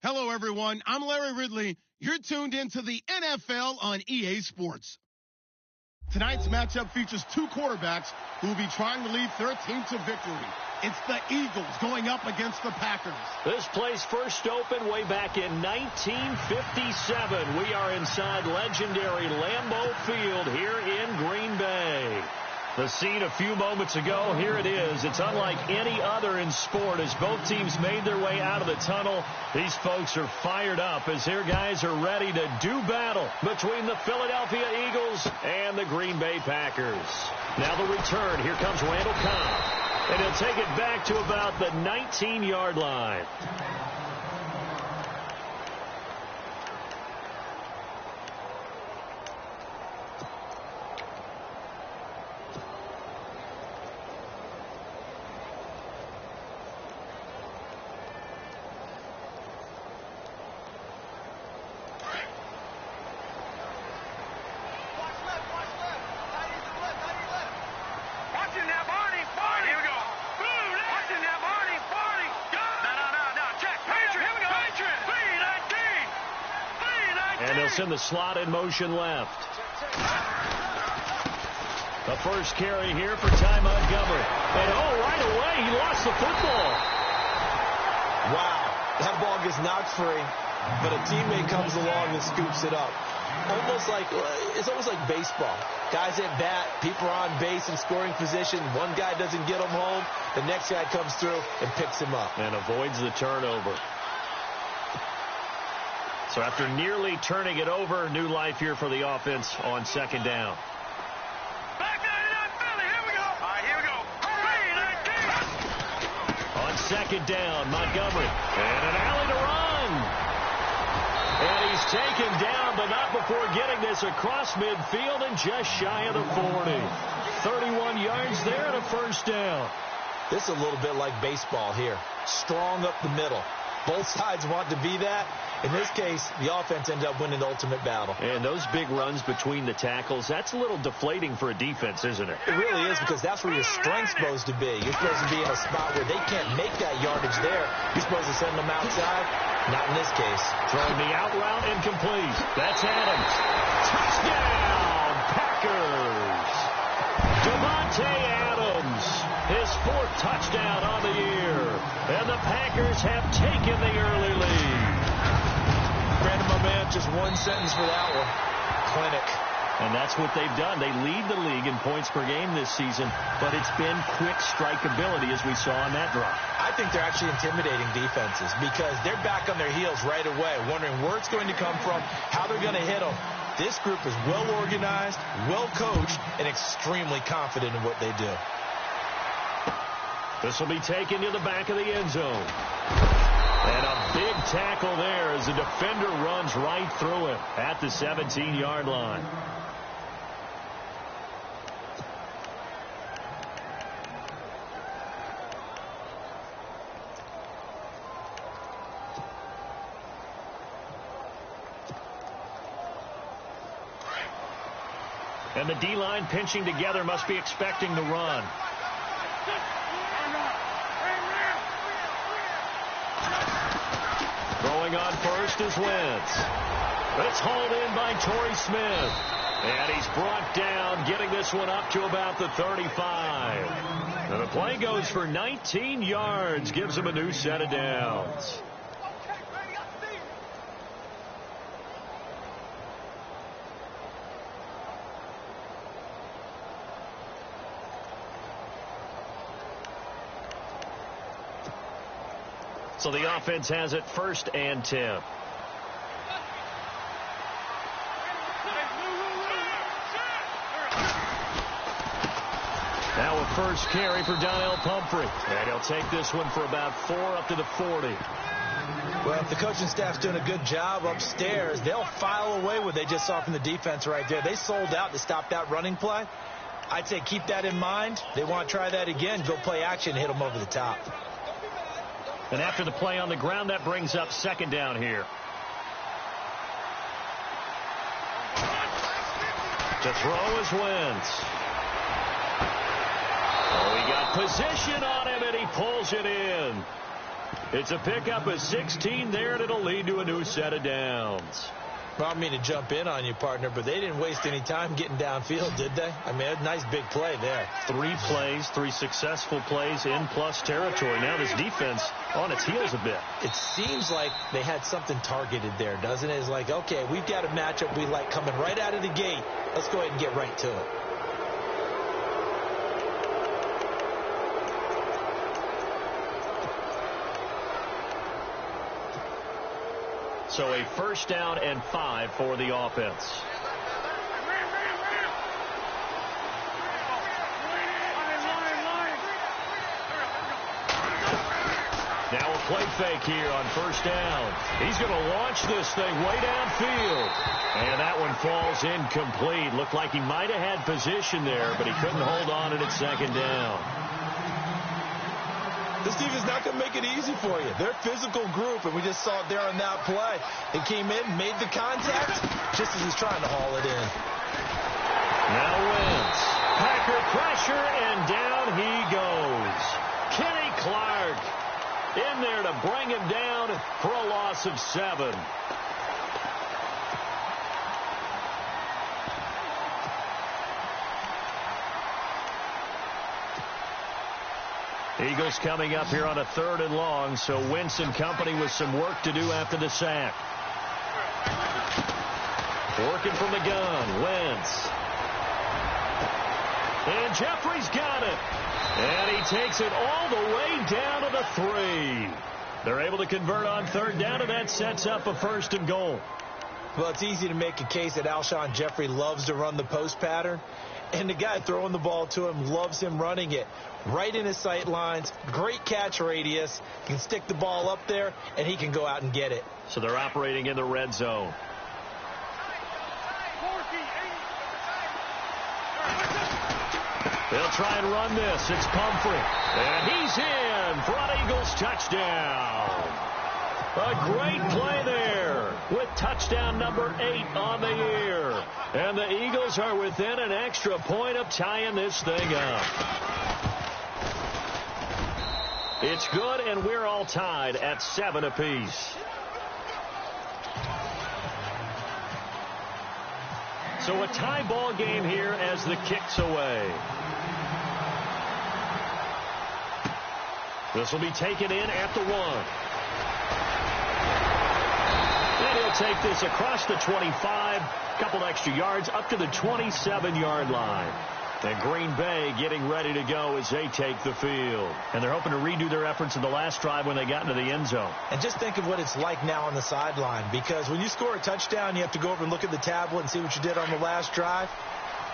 Hello, everyone. I'm Larry Ridley. You're tuned into the NFL on EA Sports. Tonight's matchup features two quarterbacks who will be trying to lead their team to victory. It's the Eagles going up against the Packers. This place first opened way back in 1957. We are inside legendary Lambeau Field here in Green Bay. The scene a few moments ago, here it is. It's unlike any other in sport as both teams made their way out of the tunnel. These folks are fired up as their guys are ready to do battle between the Philadelphia Eagles and the Green Bay Packers. Now the return. Here comes Randall Cobb. And he'll take it back to about the 19-yard line. And he'll send the slot in motion left. The first carry here for Ty Montgomery. And right away, he lost the football. Wow, that ball gets knocked free, but a teammate comes along and scoops it up. It's almost like baseball. Guys at bat, people are on base in scoring position. One guy doesn't get him home. The next guy comes through and picks him up. And avoids the turnover. So after nearly turning it over, new life here for the offense on second down. Back 99 Philly, here we go. All right, here we go. 3-19. On second down, Montgomery. And an alley to run. And he's taken down, but not before getting this across midfield and just shy of the 40. 31 yards there and a first down. This is a little bit like baseball here. Strong up the middle. Both sides want to be that. In this case, the offense ended up winning the ultimate battle. And those big runs between the tackles, that's a little deflating for a defense, isn't it? It really is, because that's where your strength's supposed to be. You're supposed to be in a spot where they can't make that yardage there. You're supposed to send them outside. Not in this case. Throwing the out route incomplete. That's Adams. Touchdown, Packers. Devontae Adams, his fourth touchdown on the year. And the Packers have taken the early lead. Brandon, my man, just one sentence for that one. Clinic. And that's what they've done. They lead the league in points per game this season, but it's been quick strikeability as we saw on that drive. I think they're actually intimidating defenses because they're back on their heels right away, wondering where it's going to come from, how they're going to hit them. This group is well organized, well coached, and extremely confident in what they do. This will be taken to the back of the end zone. And a big tackle there as the defender runs right through him at the 17-yard line. And the D-line pinching together must be expecting the run. Throwing on first is Wentz. But it's hauled in by Torrey Smith. And he's brought down, getting this one up to about the 35. And the play goes for 19 yards, gives him a new set of downs. So the offense has it 1st and 10. Now a first carry for Donnell Pumphrey. And he'll take this one for about 4 up to the 40. Well, if the coaching staff's doing a good job upstairs, they'll file away what they just saw from the defense right there. They sold out to stop that running play. I'd say keep that in mind. They want to try that again, go play action, hit them over the top. And after the play on the ground, that brings up second down here. To throw is Wentz. Oh, he got position on him, and he pulls it in. It's a pickup of 16 there, and it'll lead to a new set of downs. Well, I don't mean to jump in on you, partner, but they didn't waste any time getting downfield, did they? I mean, a nice big play there. 3 plays, 3 successful plays in plus territory. Now this defense on its heels a bit. It seems like they had something targeted there, doesn't it? It's like, okay, we've got a matchup we like coming right out of the gate. Let's go ahead and get right to it. So a first down and 5 for the offense. Now a play fake here on first down. He's going to launch this thing way downfield. And that one falls incomplete. Looked like he might have had position there, but he couldn't hold on at second down. This team is not going to make it easy for you. They're a physical group, and we just saw it there on that play. He came in, made the contact, just as he's trying to haul it in. Now Wentz. Packer pressure, and down he goes. Kenny Clark in there to bring him down for a loss of 7. Eagles coming up here on a 3rd and long, so Wentz and company with some work to do after the sack. Working from the gun, Wentz. And Jeffrey's got it. And he takes it all the way down to the 3. They're able to convert on 3rd down, and that sets up a 1st and goal. Well, it's easy to make a case that Alshon Jeffrey loves to run the post pattern. And the guy throwing the ball to him loves him running it right in his sight lines. Great catch radius. He can stick the ball up there, and he can go out and get it. So they're operating in the red zone. They'll try and run this. It's Pumphrey. And he's in for an Eagles touchdown. A great play there with touchdown number 8 on the year. And the Eagles are within an extra point of tying this thing up. It's good, and we're all tied at 7 apiece. So a tie ball game here as the kick's away. This will be taken in at the 1. And he'll take this across the 25, couple extra yards up to the 27-yard line. And Green Bay getting ready to go as they take the field. And they're hoping to redo their efforts in the last drive when they got into the end zone. And just think of what it's like now on the sideline, because when you score a touchdown, you have to go over and look at the tablet and see what you did on the last drive.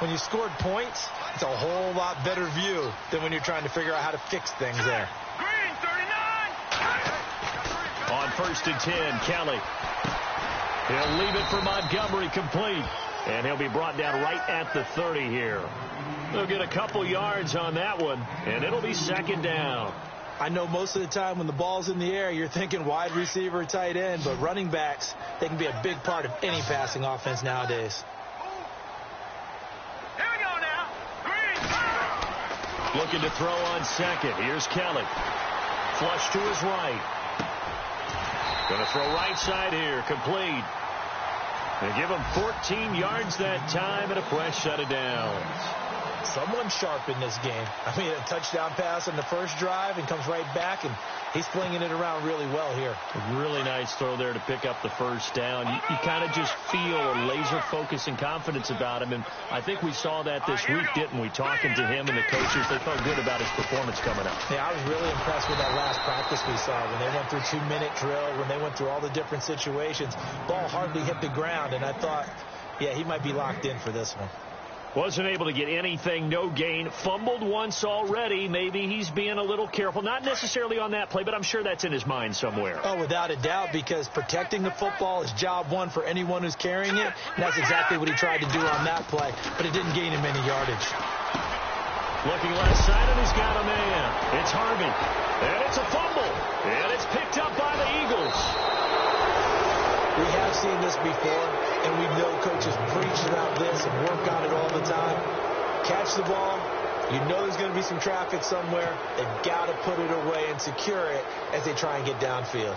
When you scored points, it's a whole lot better view than when you're trying to figure out how to fix things there. Green, 39. On 1st and 10, Kelly. He'll leave it for Montgomery complete. And he'll be brought down right at the 30 here. They'll get a couple yards on that one, and it'll be 2nd down. I know most of the time when the ball's in the air, you're thinking wide receiver, tight end, but running backs, they can be a big part of any passing offense nowadays. Here we go now. Green. Looking to throw on 2nd. Here's Kelly. Flush to his right. Going to throw right side here. Complete. They give him 14 yards that time and a fresh set of downs. Someone sharp in this game. I mean, a touchdown pass on the first drive and comes right back, and he's flinging it around really well here. A really nice throw there to pick up the first down. You kind of just feel a laser focus and confidence about him, and I think we saw that this week, didn't we? Talking to him and the coaches, they felt good about his performance coming up. Yeah, I was really impressed with that last practice we saw when they went through 2-minute drill, when they went through all the different situations. Ball hardly hit the ground, and I thought, yeah, he might be locked in for this one. Wasn't able to get anything, no gain. Fumbled once already. Maybe he's being a little careful. Not necessarily on that play, but I'm sure that's in his mind somewhere. Oh, without a doubt, because protecting the football is job one for anyone who's carrying it. And that's exactly what he tried to do on that play, but it didn't gain him any yardage. Looking left side, and he's got a man. It's Harvey. And it's a fumble. And it's picked up by the Eagles. We have seen this before, and we know coaches preach about this and work on it all the time. Catch the ball, You know there's going to be some traffic somewhere. They've got to put it away and secure it as they try and get downfield.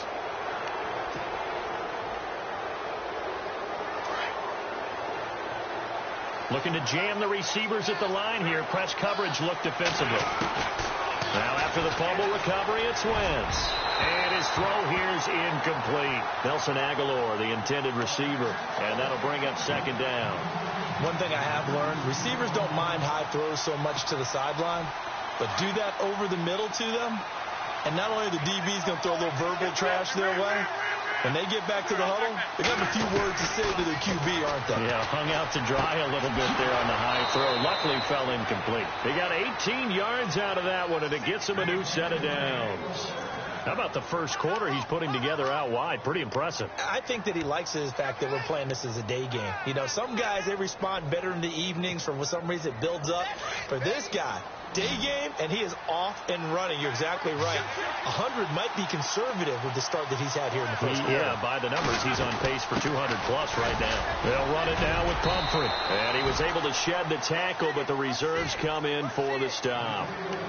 Looking to jam the receivers at the line here. Press coverage look defensively. Now after the fumble recovery, it's Wentz. And his throw here is incomplete. Nelson Aguilar, the intended receiver. And that'll bring up second down. One thing I have learned, receivers don't mind high throws so much to the sideline, but do that over the middle to them, and not only are the DBs going to throw a little verbal trash their way, when they get back to the huddle, they got a few words to say to their QB, aren't they? Yeah, hung out to dry a little bit there on the high throw. Luckily fell incomplete. They got 18 yards out of that one, and it gets them a new set of downs. How about the first quarter he's putting together out wide? Pretty impressive. I think that he likes the fact that we're playing this as a day game. You know, some guys, they respond better in the evenings. For some reason, it builds up. For this guy, day game, and he is off and running. You're exactly right. 100 might be conservative with the start that he's had here in the first quarter. Yeah, by the numbers, he's on pace for 200-plus right now. They'll run it down with Pumphrey. And he was able to shed the tackle, but the reserves come in for the stop.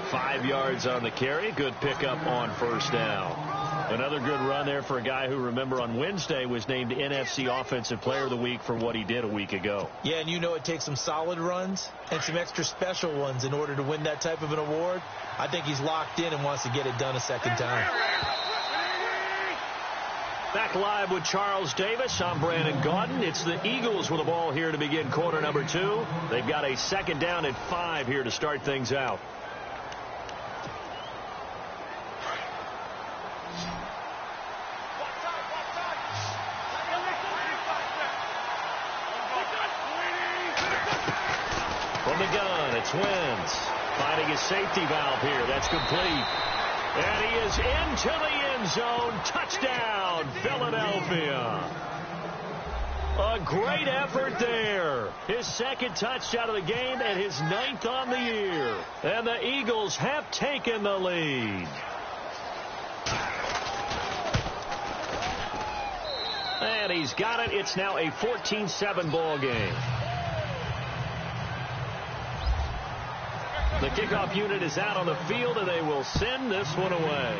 5 yards on the carry. Good pickup on first down. Another good run there for a guy who, remember, on Wednesday was named NFC Offensive Player of the Week for what he did a week ago. Yeah, and you know it takes some solid runs and some extra special ones in order to win that type of an award. I think he's locked in and wants to get it done a second time. Back live with Charles Davis. I'm Brandon Gaudin. It's the Eagles with the ball here to begin quarter number 2. They've got a second down at 5 here to start things out. From the gun, it's Wentz. Finding his safety valve here. That's complete. And he is into the end zone. Touchdown, Philadelphia. A great effort there. His second touchdown of the game and his 9th on the year. And the Eagles have taken the lead. And he's got it. It's now a 14-7 ball game. The kickoff unit is out on the field, and they will send this one away.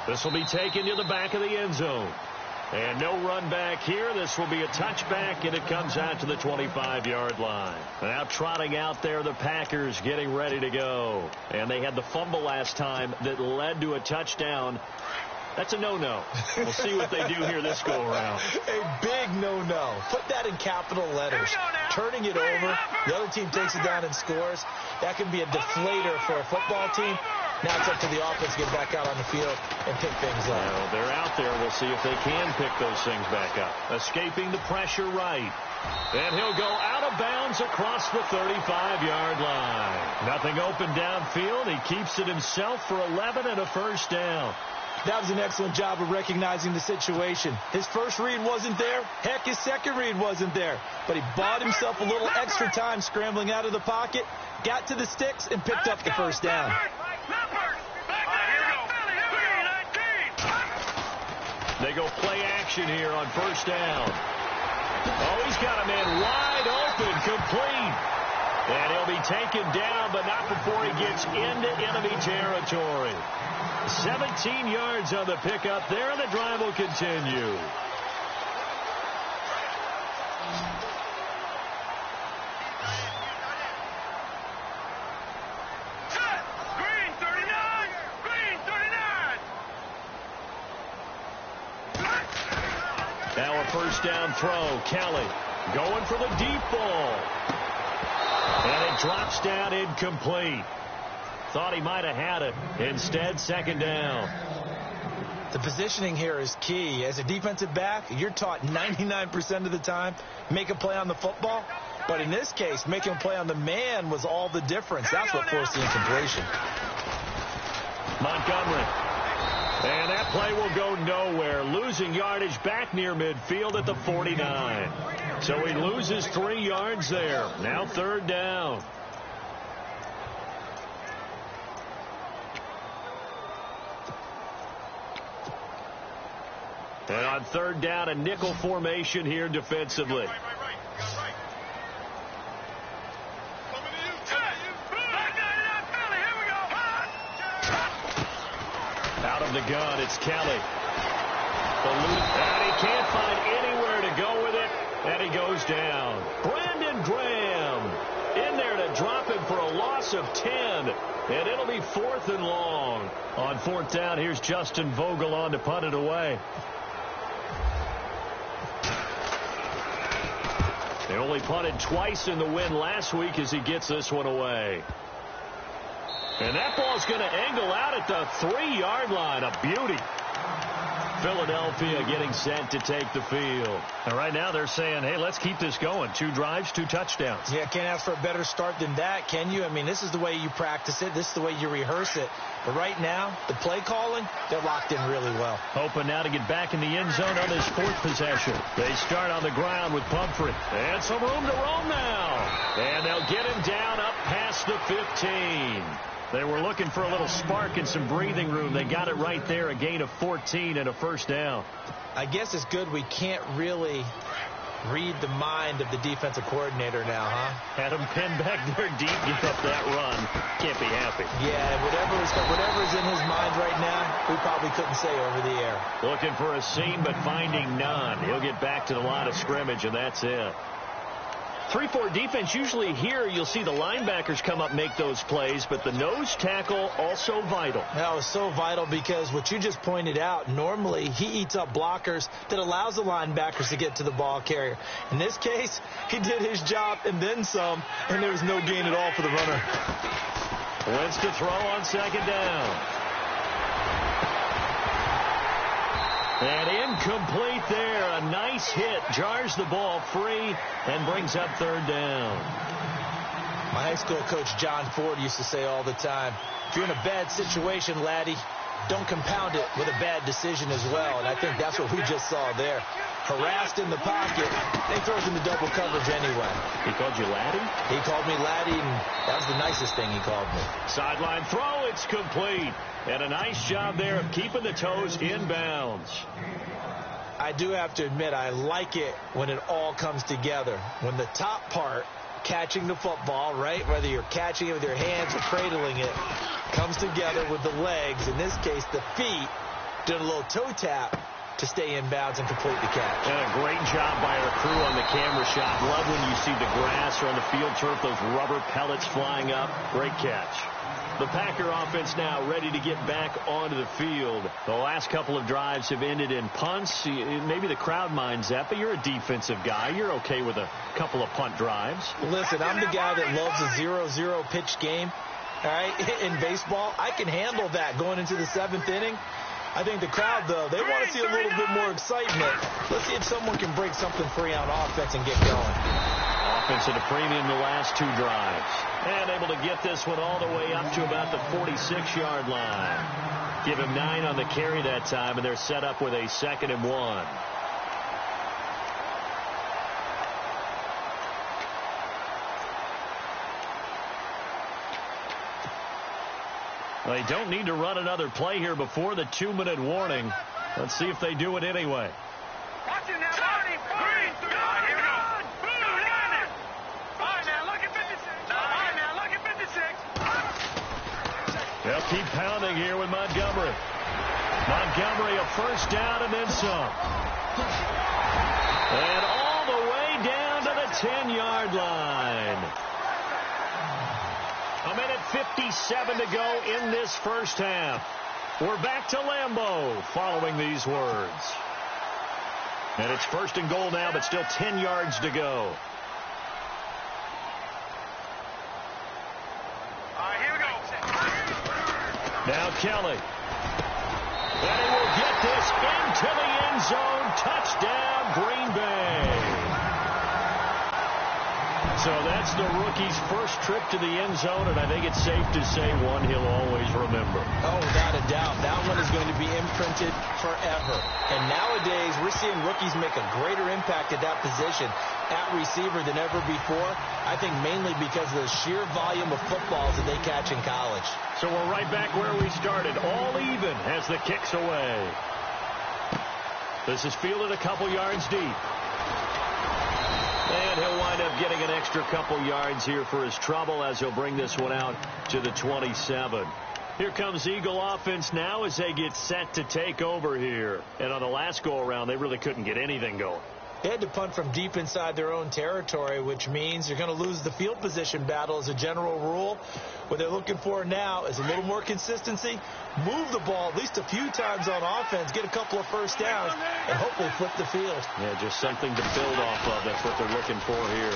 This will be taken to the back of the end zone. And no run back here. This will be a touchback, and it comes out to the 25-yard line. Now trotting out there, the Packers getting ready to go. And they had the fumble last time that led to a touchdown. That's a no-no. We'll see what they do here this go-around. A big no-no. Put that in capital letters. Turning it over, the other team takes it down and scores. That can be a deflator for a football team. Now it's up to the offense to get back out on the field and pick things up. Well, they're out there. We'll see if they can pick those things back up. Escaping the pressure right. And he'll go out of bounds across the 35-yard line. Nothing open downfield. He keeps it himself for 11 and a first down. That was an excellent job of recognizing the situation. His first read wasn't there. Heck, his second read wasn't there. But he bought himself a little extra time scrambling out of the pocket, got to the sticks, and picked up the first down. They go play action here on first down. Oh, he's got a man wide open, complete. And he'll be taken down, but not before he gets into enemy territory. 17 yards on the pickup there, and the drive will continue. Green 39! Green 39! Now a first down throw. Kelly going for the deep ball. And it drops down incomplete. Thought he might have had it. Instead, second down. The positioning here is key. As a defensive back, you're taught 99% of the time, make a play on the football. But in this case, making a play on the man was all the difference. That's what forced the incompletion. Montgomery. And that play will go nowhere. Losing yardage back near midfield at the 49. So he loses 3 yards there. Now third down. And on third down, a nickel formation here defensively. the gun. It's Kelly. And he can't find anywhere to go with it, and he goes down. Brandon Graham in there to drop him for a loss of 10, and it'll be 4th and long. On 4th down, here's Justin Vogel on to punt it away. They only punted twice in the win last week as he gets this one away. And that ball's going to angle out at the 3-yard line. A beauty. Philadelphia getting set to take the field. And right now they're saying, hey, let's keep this going. 2 drives, 2 touchdowns. Yeah, can't ask for a better start than that, can you? I mean, this is the way you practice it. This is the way you rehearse it. But right now, the play calling, they're locked in really well. Hoping now to get back in the end zone on this 4th possession. They start on the ground with Pumphrey. And some room to roam now. And they'll get him down up past the 15. They were looking for a little spark and some breathing room. They got it right there, a gain of 14 and a 1st down. I guess it's good we can't really read the mind of the defensive coordinator now, huh? Had him pinned back there deep, give up that run. Can't be happy. Yeah, whatever's in his mind right now, we probably couldn't say over the air. Looking for a seam, but finding none. He'll get back to the line of scrimmage, and that's it. 3-4 defense, usually here you'll see the linebackers come up make those plays, but the nose tackle also vital. That was so vital because what you just pointed out, normally he eats up blockers that allows the linebackers to get to the ball carrier. In this case, he did his job and then some, and there was no gain at all for the runner. Wentz to throw on 2nd down. And incomplete there. A nice hit. Jars the ball free and brings up 3rd down. My high school coach, John Ford, used to say all the time, if you're in a bad situation, laddie, don't compound it with a bad decision as well. And I think that's what we just saw there. Harassed in the pocket, they throws into double coverage anyway. He called you laddie? He called me laddie, and that was the nicest thing he called me. Sideline throw, it's complete. And a nice job there of keeping the toes inbounds. I do have to admit, I like it when it all comes together. When the top part, catching the football, right, whether you're catching it with your hands or cradling it, comes together with the legs. In this case, the feet did a little toe tap to stay in bounds and complete the catch. And a great job by our crew on the camera shot. Love when you see the grass or on the field turf, those rubber pellets flying up. Great catch. The Packer offense now ready to get back onto the field. The last couple of drives have ended in punts. Maybe the crowd minds that, but you're a defensive guy. You're okay with a couple of punt drives. Listen, I'm the guy that loves a 0-0 pitch game. All right, in baseball, I can handle that going into the 7th inning. I think the crowd, though, they want to see a little bit more excitement. Let's see if someone can break something free on offense and get going. Offense at a premium the last 2 drives. And able to get this one all the way up to about the 46-yard line. Give him 9 on the carry that time, and they're set up with a 2nd and 1. They don't need to run another play here before the 2-minute warning. Let's see if they do it anyway. Watch it now, Marty. Green. Here we go. All right, now, look at 56. All right, now, look at 56. They'll keep pounding here with Montgomery. Montgomery, a 1st down and then some. And all the way down to the 10-yard line. A minute 57 to go in this 1st half. We're back to Lambeau following these words. And it's 1st and goal now, but still 10 yards to go. All right, here we go. Now Kelly. And he will get this into the end zone. Touchdown, Green Bay. So that's the rookie's first trip to the end zone, and I think it's safe to say one he'll always remember. Oh, without a doubt. That one is going to be imprinted forever. And nowadays, we're seeing rookies make a greater impact at that position at receiver than ever before. I think mainly because of the sheer volume of footballs that they catch in college. So we're right back where we started, all even as the kick's away. This is fielded a couple yards deep. And he'll wind up getting an extra couple yards here for his trouble as he'll bring this one out to the 27. Here comes Eagle offense now as they get set to take over here. And on the last go-around, they really couldn't get anything going. They had to punt from deep inside their own territory, which means you're going to lose the field position battle as a general rule. What they're looking for now is a little more consistency, move the ball at least a few times on offense, get a couple of first downs, and hopefully flip the field. Yeah, just something to build off of. That's what they're looking for here.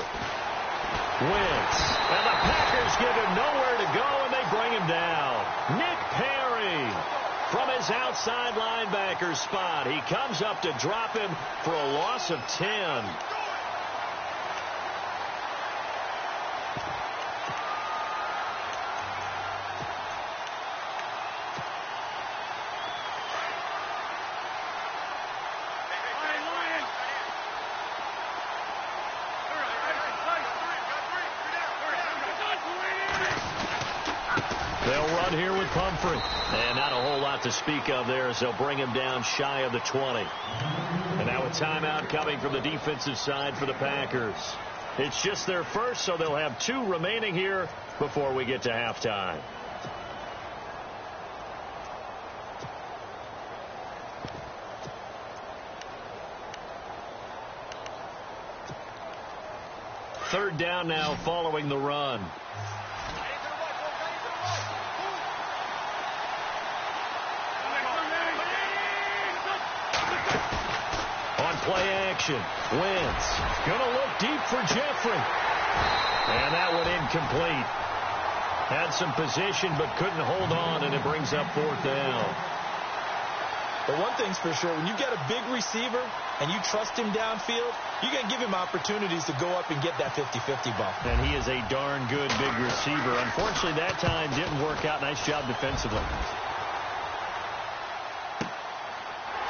Wentz. And the Packers give him nowhere to go, and they bring him down. Nick Perry from his outside linebacker spot. He comes up to drop him for a loss of 10. They'll run here with Pumphrey. And not a whole lot to speak of there as they'll bring him down shy of the 20. And now a timeout coming from the defensive side for the Packers. It's just their first, so they'll have 2 remaining here before we get to halftime. Third down now following the run. Play action. Wentz going to look deep for Jeffrey. And that one incomplete. Had some position but couldn't hold on, and it brings up 4th down. But one thing's for sure, when you get a big receiver and you trust him downfield, you can give him opportunities to go up and get that 50-50 ball. And he is a darn good big receiver. Unfortunately, that time didn't work out. Nice job defensively.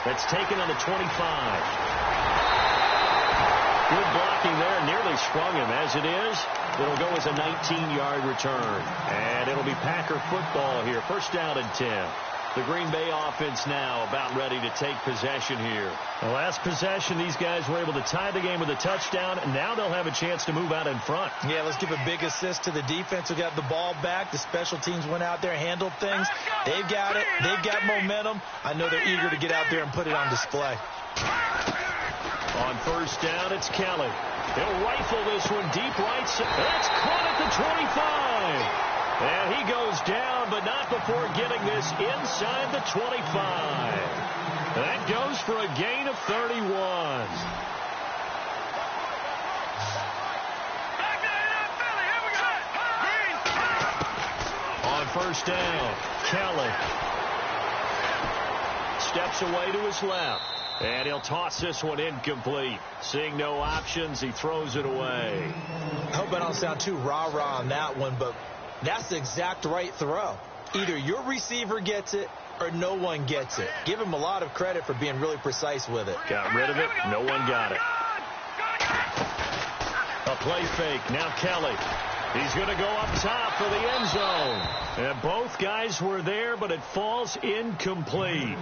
That's taken on the 25. Good blocking there, nearly sprung him. As it is, it'll go as a 19-yard return. And it'll be Packer football here. First down and 10. The Green Bay offense now about ready to take possession here. The last possession, these guys were able to tie the game with a touchdown, and now they'll have a chance to move out in front. Yeah, let's give a big assist to the defense who got the ball back. The special teams went out there, handled things. They've got it. They've got momentum. I know they're eager to get out there and put it on display. On first down, it's Kelly. He'll rifle this one deep right. That's caught at the 25. And he goes down, but not before getting this inside the 25. That goes for a gain of 31. On first down, Kelly steps away to his left. And he'll toss this one incomplete. Seeing no options, he throws it away. I hope I don't sound too rah-rah on that one, but that's the exact right throw. Either your receiver gets it or no one gets it. Give him a lot of credit for being really precise with it. Got rid of it. No one got it. A play fake. Now Kelly. He's going to go up top for the end zone. And both guys were there, but it falls incomplete.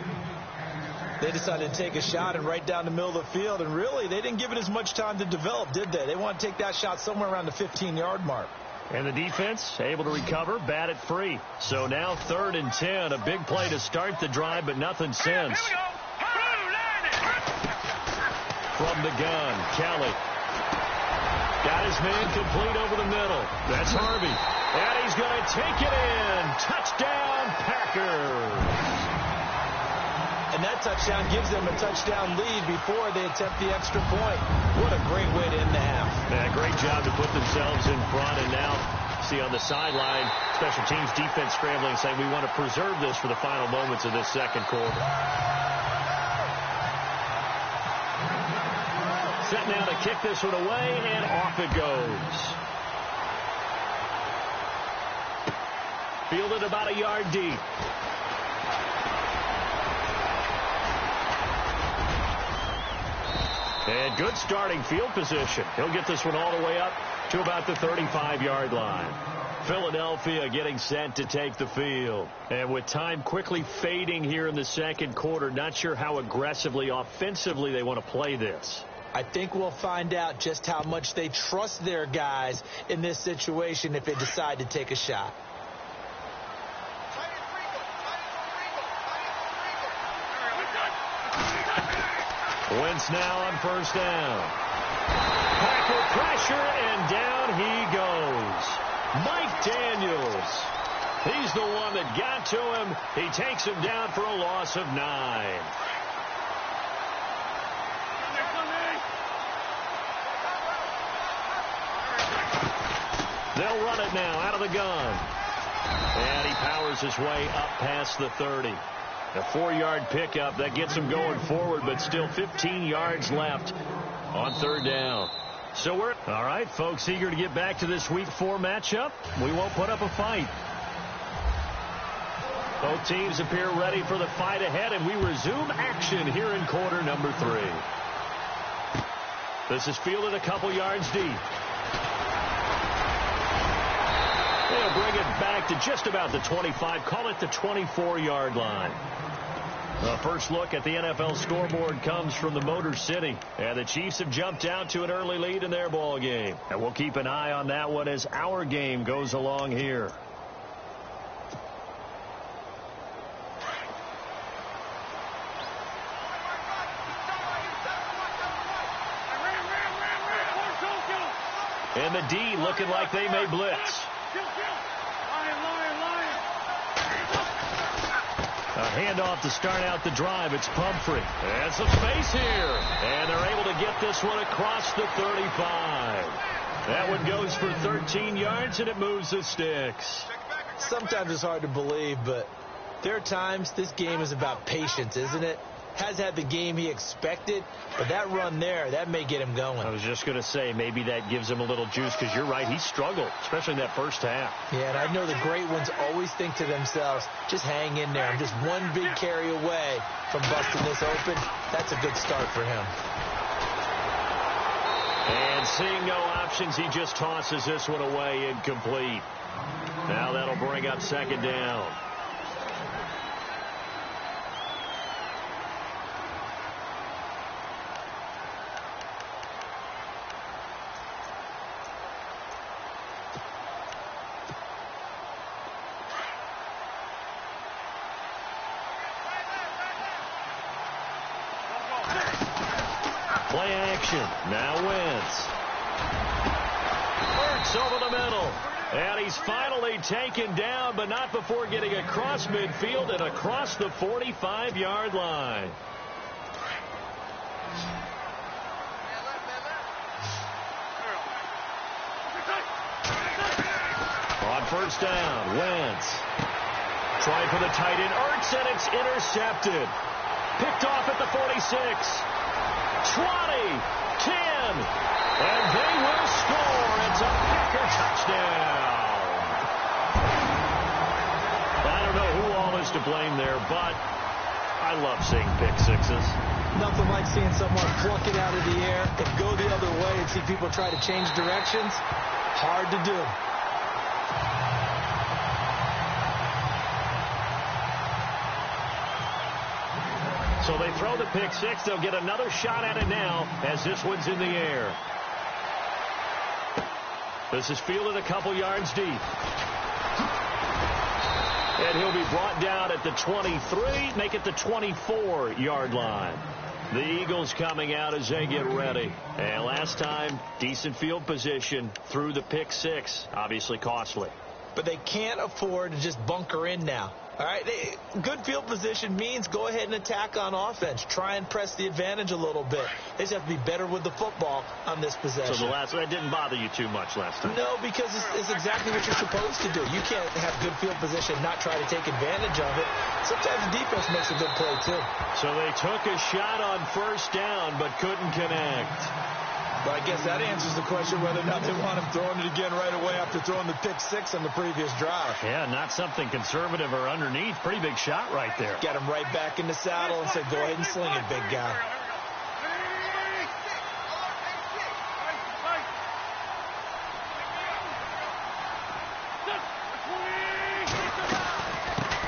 They decided to take a shot and right down the middle of the field, and really, they didn't give it as much time to develop, did they? They want to take that shot somewhere around the 15-yard mark. And the defense able to recover, bat it free. So now 3rd and 10, a big play to start the drive, but nothing since. From the gun, Kelly. Got his man complete over the middle. That's Harvey. And he's going to take it in. Touchdown, Packers. And that touchdown gives them a touchdown lead before they attempt the extra point. What a great way to end the half. Yeah, great job to put themselves in front. And now, see on the sideline, special teams defense scrambling, saying we want to preserve this for the final moments of this second quarter. Set now to kick this one away, and off it goes. Fielded about a yard deep. And good starting field position. He'll get this one all the way up to about the 35-yard line. Philadelphia getting set to take the field. And with time quickly fading here in the second quarter, not sure how aggressively, offensively they want to play this. I think we'll find out just how much they trust their guys in this situation if they decide to take a shot. Wentz now on first down. Packer pressure, and down he goes. Mike Daniels. He's the one that got to him. He takes him down for a loss of 9. They'll run it now out of the gun. And he powers his way up past the 30. A 4-yard pickup that gets him going forward, but still 15 yards left on third down. So we're all right, folks, eager to get back to this Week 4 matchup. We won't put up a fight. Both teams appear ready for the fight ahead, and we resume action here in quarter number 3. This is fielded a couple yards deep. They'll bring it back to just about the 25, call it the 24-yard line. The first look at the NFL scoreboard comes from the Motor City, and the Chiefs have jumped out to an early lead in their ball game. And we'll keep an eye on that one as our game goes along here. And the D looking like they may blitz. A handoff to start out the drive. It's Pumphrey. And some space here. And they're able to get this one across the 35. That one goes for 13 yards, and it moves the sticks. Sometimes it's hard to believe, but there are times this game is about patience, isn't it? Has had the game he expected, but that run there, that may get him going. I was just going to say, maybe that gives him a little juice, because you're right, he struggled, especially in that first half. Yeah, and I know the great ones always think to themselves, just hang in there. I'm just one big carry away from busting this open. That's a good start for him. And seeing no options, he just tosses this one away incomplete. Now that'll bring up second down. Play action. Now Wentz. Works over the middle. And he's finally taken down, but not before getting across midfield and across the 45-yard line. On first down, Wentz. Trying for the tight end, Ertz, and it's intercepted. Picked off at the 46. 20, 10, and they will score. It's a Packer touchdown. I don't know who all is to blame there, but I love seeing pick sixes. Nothing like seeing someone pluck it out of the air and go the other way and see people try to change directions. Hard to do. So they throw the pick six. They'll get another shot at it now as this one's in the air. This is fielded a couple yards deep. And he'll be brought down at the 23, make it the 24-yard line. The Eagles coming out as they get ready. And last time, decent field position through the pick six. Obviously costly. But they can't afford to just bunker in now. All right, good field position means go ahead and attack on offense. Try and press the advantage a little bit. They just have to be better with the football on this possession. So that didn't bother you too much last time? No, because it's exactly what you're supposed to do. You can't have good field position and not try to take advantage of it. Sometimes the defense makes a good play, too. So they took a shot on first down but couldn't connect. But I guess that answers the question whether or not they want him throwing it again right away after throwing the pick six on the previous drive. Yeah, not something conservative or underneath. Pretty big shot right there. Got him right back in the saddle and said, go ahead and sling it, big guy.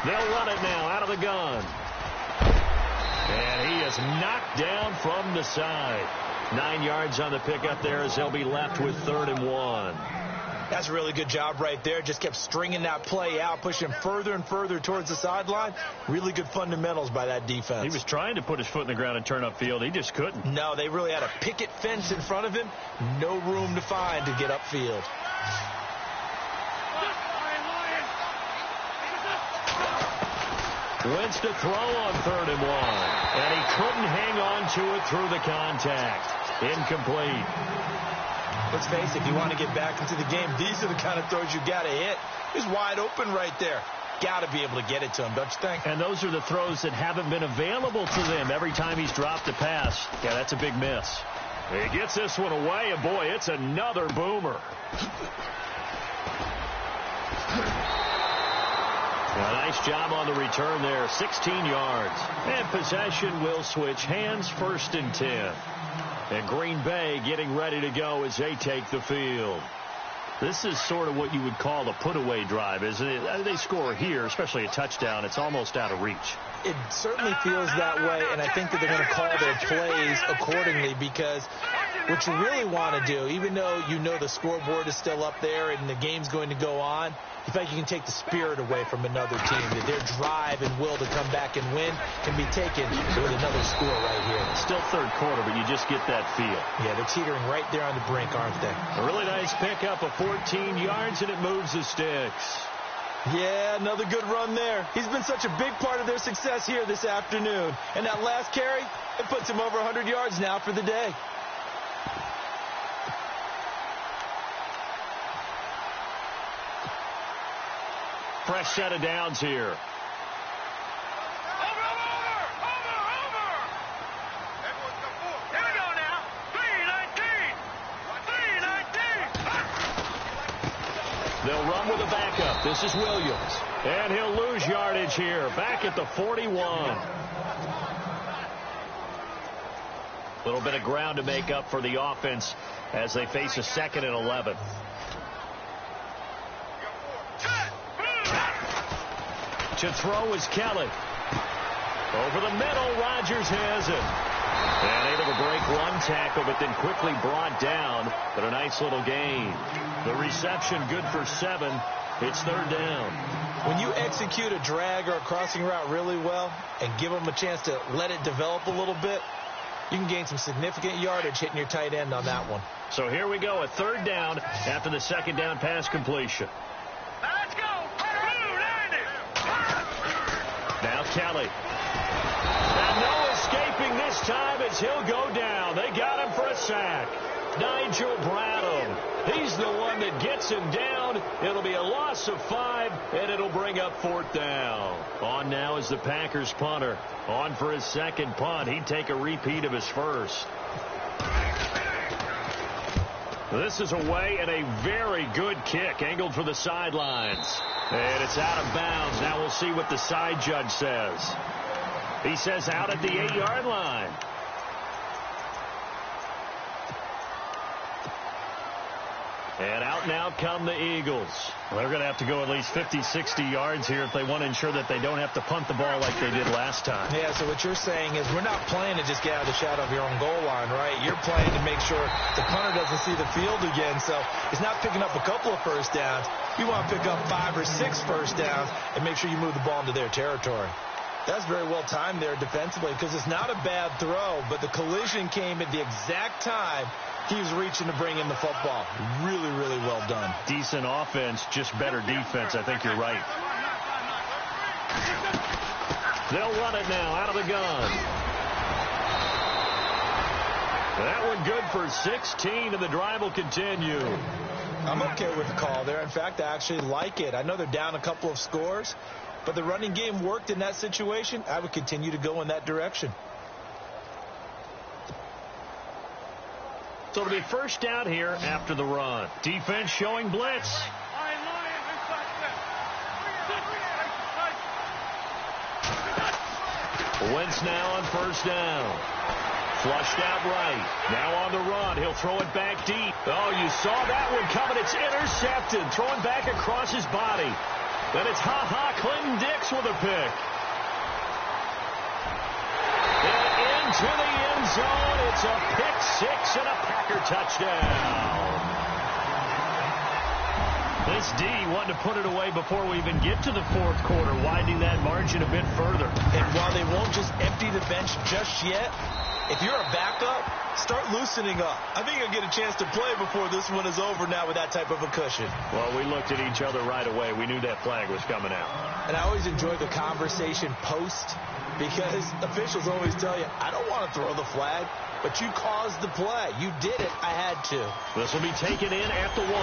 They'll run it now out of the gun. And he is knocked down from the side. 9 yards on the pickup there as they'll be left with 3rd and 1. That's a really good job right there. Just kept stringing that play out, pushing further and further towards the sideline. Really good fundamentals by that defense. He was trying to put his foot in the ground and turn upfield. He just couldn't. No, they really had a picket fence in front of him. No room to find to get upfield. Wentz to throw on 3rd and 1. And he couldn't hang on to it through the contact. Incomplete. Let's face it, if you want to get back into the game, these are the kind of throws you got to hit. He's wide open right there. Got to be able to get it to him, don't you think? And those are the throws that haven't been available to them every time he's dropped a pass. Yeah, that's a big miss. He gets this one away, and boy, it's another boomer. A nice job on the return there, 16 yards. And possession will switch hands, 1st and 10. And Green Bay getting ready to go as they take the field. This is sort of what you would call the put-away drive, isn't it? They score here, especially a touchdown. It's almost out of reach. It certainly feels that way, and I think that they're going to call their plays accordingly, because what you really want to do, even though you know the scoreboard is still up there and the game's going to go on, you feel like you can take the spirit away from another team, that their drive and will to come back and win can be taken with another score right here. Still 3rd quarter, but you just get that feel. Yeah, they're teetering right there on the brink, aren't they? A really nice pickup of 14 yards, and it moves the sticks. Yeah, another good run there. He's been such a big part of their success here this afternoon. And that last carry, it puts him over 100 yards now for the day. Fresh set of downs here. Over! Here we go now. 3-19. They'll run with a backup. This is Williams. And he'll lose yardage here. Back at the 41. A little bit of ground to make up for the offense as they face a 2nd and 11. To throw is Kelly. Over the middle, Rodgers has it. And able to break one tackle, but then quickly brought down. But a nice little gain. The reception good for 7. It's 3rd down. When you execute a drag or a crossing route really well and give them a chance to let it develop a little bit, you can gain some significant yardage hitting your tight end on that one. So here we go, a 3rd down after the 2nd down pass completion. Let's go. Now Kelly. And no escaping this time as he'll go down. They got him for a sack. Nigel Bradham. He's the one that gets him down. It'll be a loss of 5, and it'll bring up 4th down. On now is the Packers punter. On for his 2nd punt. He'd take a repeat of his 1st. This is away and a very good kick angled for the sidelines. And it's out of bounds. Now we'll see what the side judge says. He says out at the 8-yard line. And out now come the Eagles. Well, they're going to have to go at least 50, 60 yards here if they want to ensure that they don't have to punt the ball like they did last time. Yeah, so what you're saying is we're not playing to just get out of the shadow of your own goal line, right? You're playing to make sure the punter doesn't see the field again. So it's not picking up a couple of 1st downs. You want to pick up 5 or 6 1st downs and make sure you move the ball into their territory. That's very well timed there defensively, because it's not a bad throw, but the collision came at the exact time he was reaching to bring in the football. Really, really well done. Decent offense, just better defense. I think you're right. They'll run it now out of the gun. That one good for 16, and the drive will continue. I'm okay with the call there. In fact, I actually like it. I know they're down a couple of scores, but the running game worked in that situation. I would continue to go in that direction. So it'll be 1st down here after the run. Defense showing blitz. Wentz now on 1st down. Flushed out right. Now on the run. He'll throw it back deep. Oh, you saw that one coming. It's intercepted. Throwing back across his body. Then it's Clinton Dix with a pick. And into the end zone. It's a pick 6 and a Packer touchdown. This D wanting to put it away before we even get to the fourth quarter, widening that margin a bit further. And while they won't just empty the bench just yet, if you're a backup, start loosening up. I think you'll get a chance to play before this one is over now with that type of a cushion. Well, we looked at each other right away. We knew that flag was coming out. And I always enjoy the conversation post because officials always tell you, I don't want to throw the flag, but you caused the play. You did it. I had to. This will be taken in at the 1.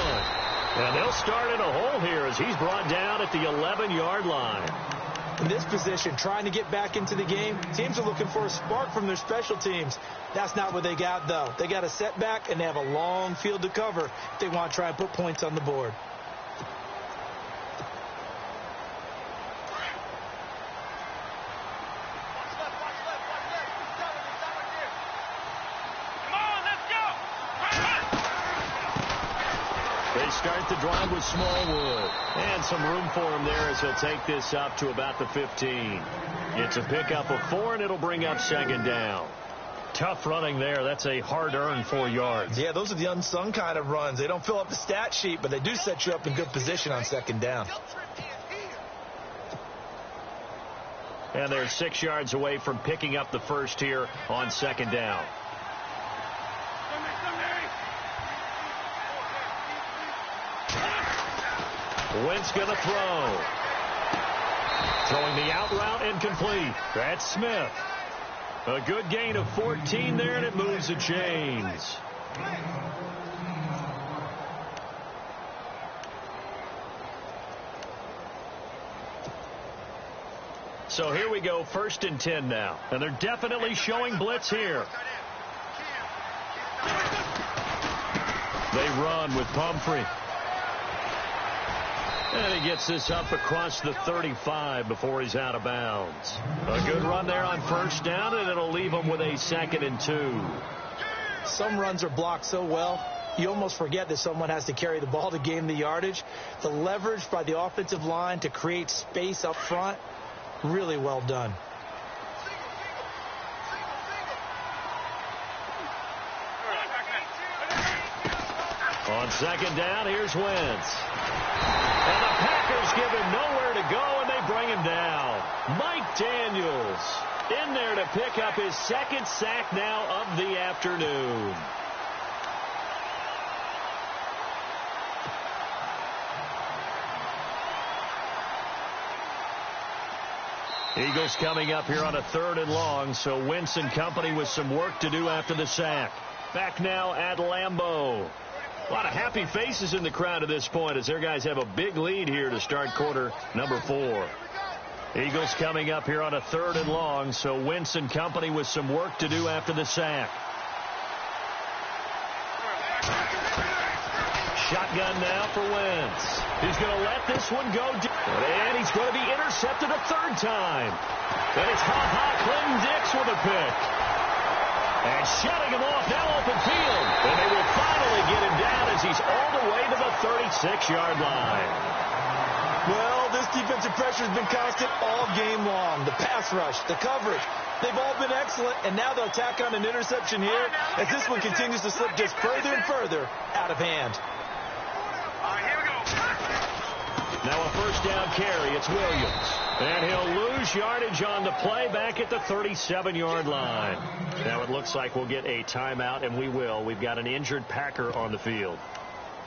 And they'll start in a hole here as he's brought down at the 11-yard line. In this position, trying to get back into the game, teams are looking for a spark from their special teams. That's not what they got, though. They got a setback, and they have a long field to cover if they want to try and put points on the board. They start the drive with Smallwood. And some room for him there as he'll take this up to about the 15. It's a pickup of 4, and it'll bring up second down. Tough running there. That's a hard-earned 4 yards. Yeah, those are the unsung kind of runs. They don't fill up the stat sheet, but they do set you up in good position on second down. And they're 6 yards away from picking up the first here on second down. Wentz going to throw. Throwing the out route incomplete. That's Smith. A good gain of 14 there, and it moves the chains. So here we go, 1st and 10 now. And they're definitely showing blitz here. They run with Pumphrey. And he gets this up across the 35 before he's out of bounds. A good run there on 1st down, and it'll leave him with a 2nd and 2. Some runs are blocked so well, you almost forget that someone has to carry the ball to gain the yardage. The leverage by the offensive line to create space up front, really well done. On 2nd down, here's Wentz. And the Packers give him nowhere to go, and they bring him down. Mike Daniels in there to pick up his 2nd sack now of the afternoon. Eagles coming up here on a 3rd and long, so Wentz and company with some work to do after the sack. Back now at Lambeau. A lot of happy faces in the crowd at this point as their guys have a big lead here to start quarter number 4. Eagles coming up here on a 3rd and long, so Wentz and company with some work to do after the sack. Shotgun now for Wentz. He's going to let this one go. And he's going to be intercepted a 3rd time. And it's Clinton Dix with a pick. And shutting him off now open field. And they will finally get him down as he's all the way to the 36-yard line. Well, this defensive pressure has been constant all game long. The pass rush, the coverage, they've all been excellent. And now they'll tack on an interception here as this one continues to slip just further and further out of hand. Now a 1st down carry. It's Williams. And he'll lose yardage on the play back at the 37-yard line. Now it looks like we'll get a timeout, and we will. We've got an injured Packer on the field.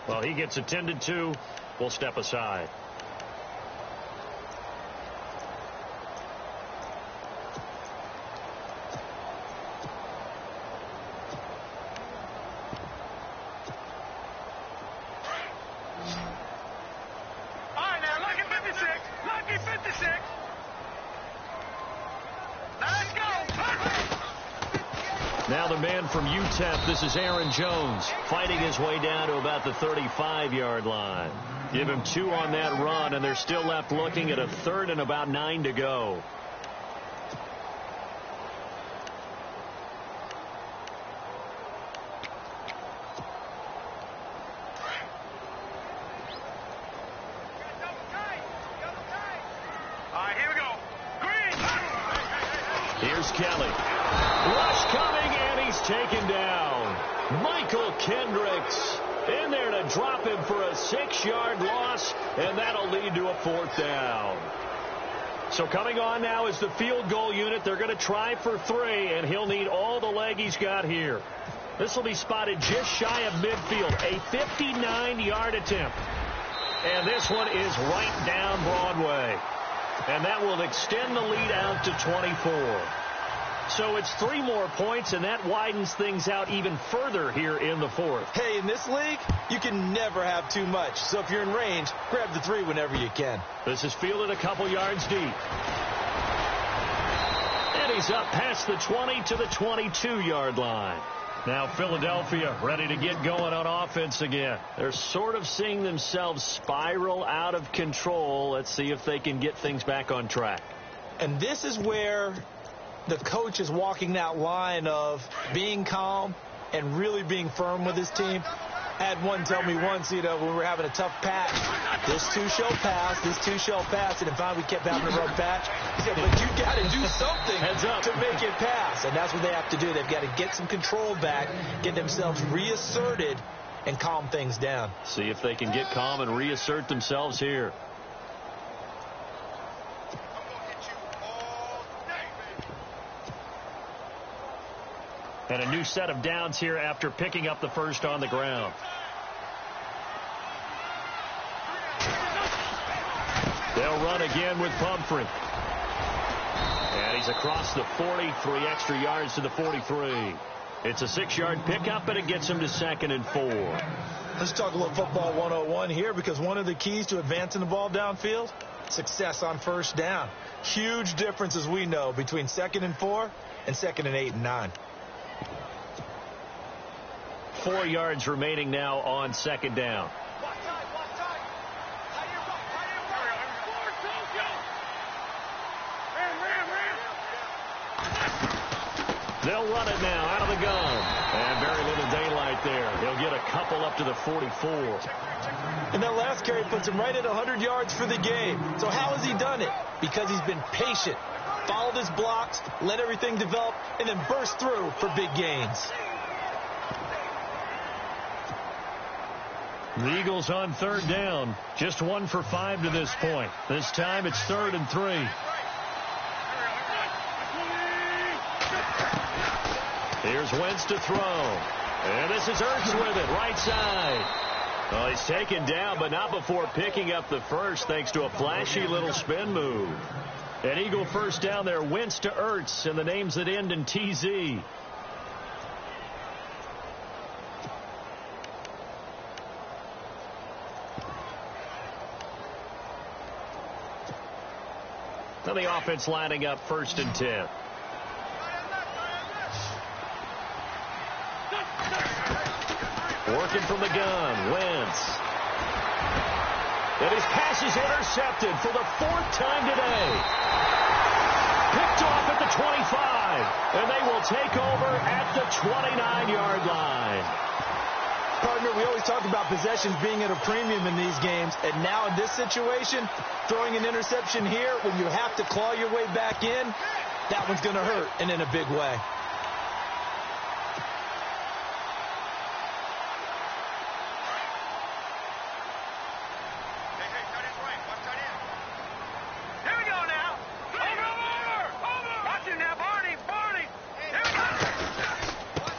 Well, he gets attended to. We'll step aside. Now the man from UTEP, this is Aaron Jones, fighting his way down to about the 35-yard line. Give him 2 on that run, and they're still left looking at a 3rd and about 9 to go. Here we go. Green. Here's Kelly. Rush coming, and he's taken down. Michael Kendricks In there to drop him for a 6-yard loss, and that'll lead to a 4th down. So coming on now is the field goal unit. They're going to try for 3, and he'll need all the leg he's got here. This will be spotted just shy of midfield, a 59-yard attempt. And this one is right down Broadway. And that will extend the lead out to 24. So it's 3 more points, and that widens things out even further here in the 4th. Hey, in this league, you can never have too much. So if you're in range, grab the 3 whenever you can. This is fielded a couple yards deep. And he's up past the 20 to the 22-yard line. Now Philadelphia ready to get going on offense again. They're sort of seeing themselves spiral out of control. Let's see if they can get things back on track. And this is where the coach is walking that line of being calm and really being firm with his team. I had one tell me once, when we were having a tough patch, this too shall pass, this too shall pass, and finally we kept having a rough patch. He said, but you got to do something to make it pass, and that's what they have to do. They've got to get some control back, get themselves reasserted, and calm things down. See if they can get calm and reassert themselves here. And a new set of downs here after picking up the first on the ground. They'll run again with Pumphrey. And he's across the 40, 3 extra yards to the 43. It's a 6-yard pickup, and it gets him to 2nd and 4. Let's talk a little football 101 here, because one of the keys to advancing the ball downfield, success on first down. Huge difference, as we know, between 2nd and 4 and 2nd and 8 and 9. 4 yards remaining now on 2nd down. They'll run it now out of the gun. And very little daylight there. He'll get a couple up to the 44. And that last carry puts him right at 100 yards for the game. So how has he done it? Because he's been patient, followed his blocks, let everything develop, and then burst through for big gains. The Eagles on 3rd down. Just 1 for 5 to this point. This time it's 3rd and 3. Here's Wentz to throw. And this is Ertz with it, right side. Well, he's taken down, but not before picking up the first, thanks to a flashy little spin move. An Eagle first down there, Wentz to Ertz, and the names that end in TZ. Now the offense lining up 1st and 10. Working from the gun, Wentz. And his pass is intercepted for the 4th time today. Picked off at the 25, and they will take over at the 29-yard line. Partner, we always talk about possessions being at a premium in these games, and now in this situation, throwing an interception here when you have to claw your way back in, that one's going to hurt, and in a big way.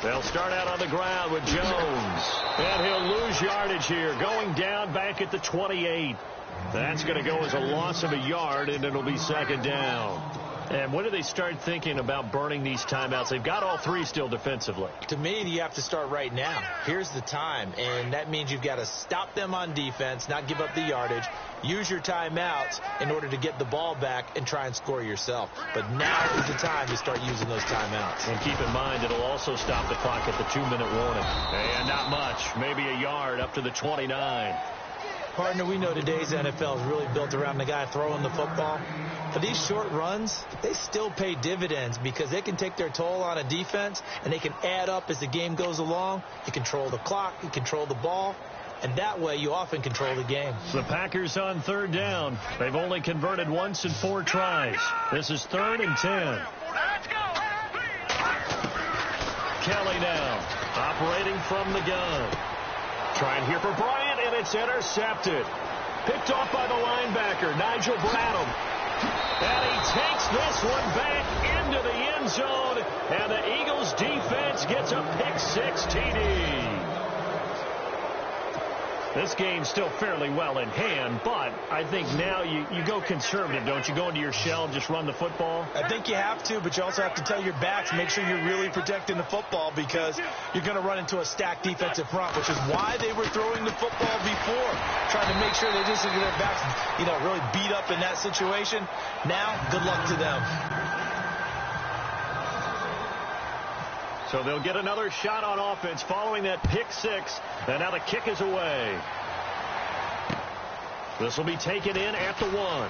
They'll start out on the ground with Jones. And he'll lose yardage here, going down back at the 28. That's going to go as a loss of a yard, and it'll be 2nd down. And when do they start thinking about burning these timeouts? They've got all 3 still defensively. To me, you have to start right now. Here's the time, and that means you've got to stop them on defense, not give up the yardage, use your timeouts in order to get the ball back and try and score yourself. But now is the time to start using those timeouts. And keep in mind, it'll also stop the clock at the 2-minute warning. And not much, maybe a yard up to the 29. Partner, we know today's NFL is really built around the guy throwing the football. But these short runs, they still pay dividends because they can take their toll on a defense, and they can add up as the game goes along. You control the clock, you control the ball, and that way you often control the game. The Packers on 3rd down. They've only converted once in 4 tries. This is 3rd and 10. Kelly now, operating from the gun. Trying here for Bryant, and it's intercepted. Picked off by the linebacker, Nigel Bradham. And he takes this one back into the end zone, and the Eagles defense gets a pick-6 TD. This game's still fairly well in hand, but I think now you go conservative, don't you? Go into your shell and just run the football? I think you have to, but you also have to tell your backs, make sure you're really protecting the football because you're going to run into a stacked defensive front, which is why they were throwing the football before, trying to make sure they just get their backs, really beat up in that situation. Now, good luck to them. So they'll get another shot on offense following that pick-6, and now the kick is away. This will be taken in at the 1.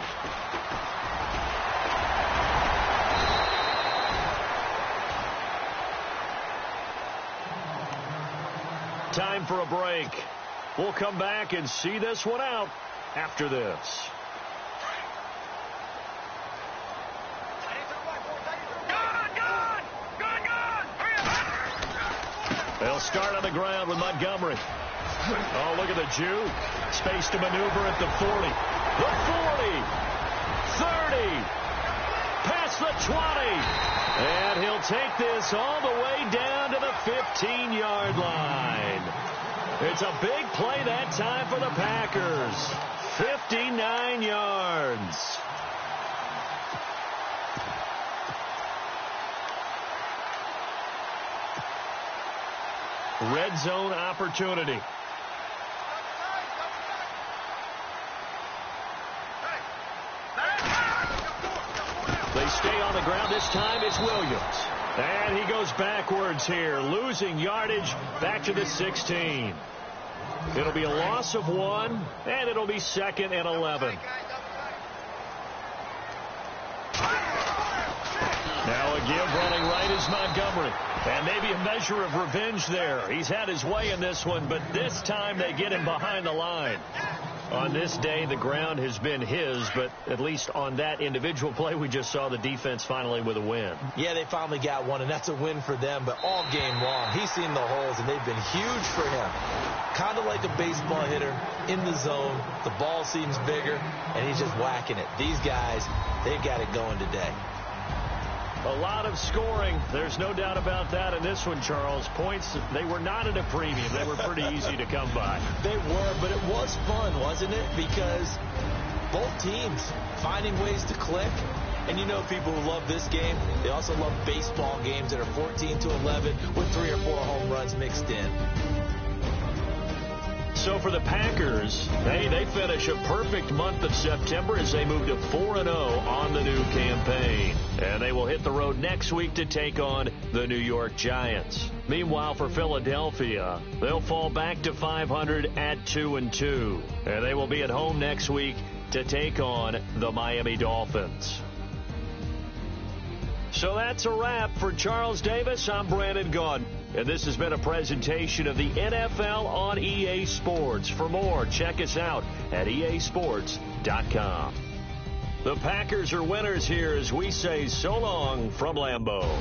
Time for a break. We'll come back and see this one out after this. They'll start on the ground with Montgomery. Oh, look at the Jew. Space to maneuver at the 40. The 40. 30. Past the 20. And he'll take this all the way down to the 15-yard line. It's a big play that time for the Packers. 59 yards. Red zone opportunity. They stay on the ground. This time it's Williams. And he goes backwards here, losing yardage back to the 16. It'll be a loss of 1, and it'll be 2nd and 11. Now a give running right is Montgomery. And maybe a measure of revenge there. He's had his way in this one, but this time they get him behind the line. On this day, the ground has been his, but at least on that individual play, we just saw the defense finally with a win. Yeah, they finally got one, and that's a win for them, but all game long, he's seen the holes, and they've been huge for him. Kind of like a baseball hitter in the zone. The ball seems bigger, and he's just whacking it. These guys, they've got it going today. A lot of scoring. There's no doubt about that in this one, Charles. Points, they were not at a premium. They were pretty easy to come by. They were, but it was fun, wasn't it? Because both teams finding ways to click. And people who love this game, they also love baseball games that are 14-11 with 3 or 4 home runs mixed in. So for the Packers, they finish a perfect month of September as they move to 4-0 on the new campaign. And they will hit the road next week to take on the New York Giants. Meanwhile, for Philadelphia, they'll fall back to 500 at 2-2. And they will be at home next week to take on the Miami Dolphins. So that's a wrap. For Charles Davis, I'm Brandon Gaudin. And this has been a presentation of the NFL on EA Sports. For more, check us out at easports.com. The Packers are winners here as we say so long from Lambeau.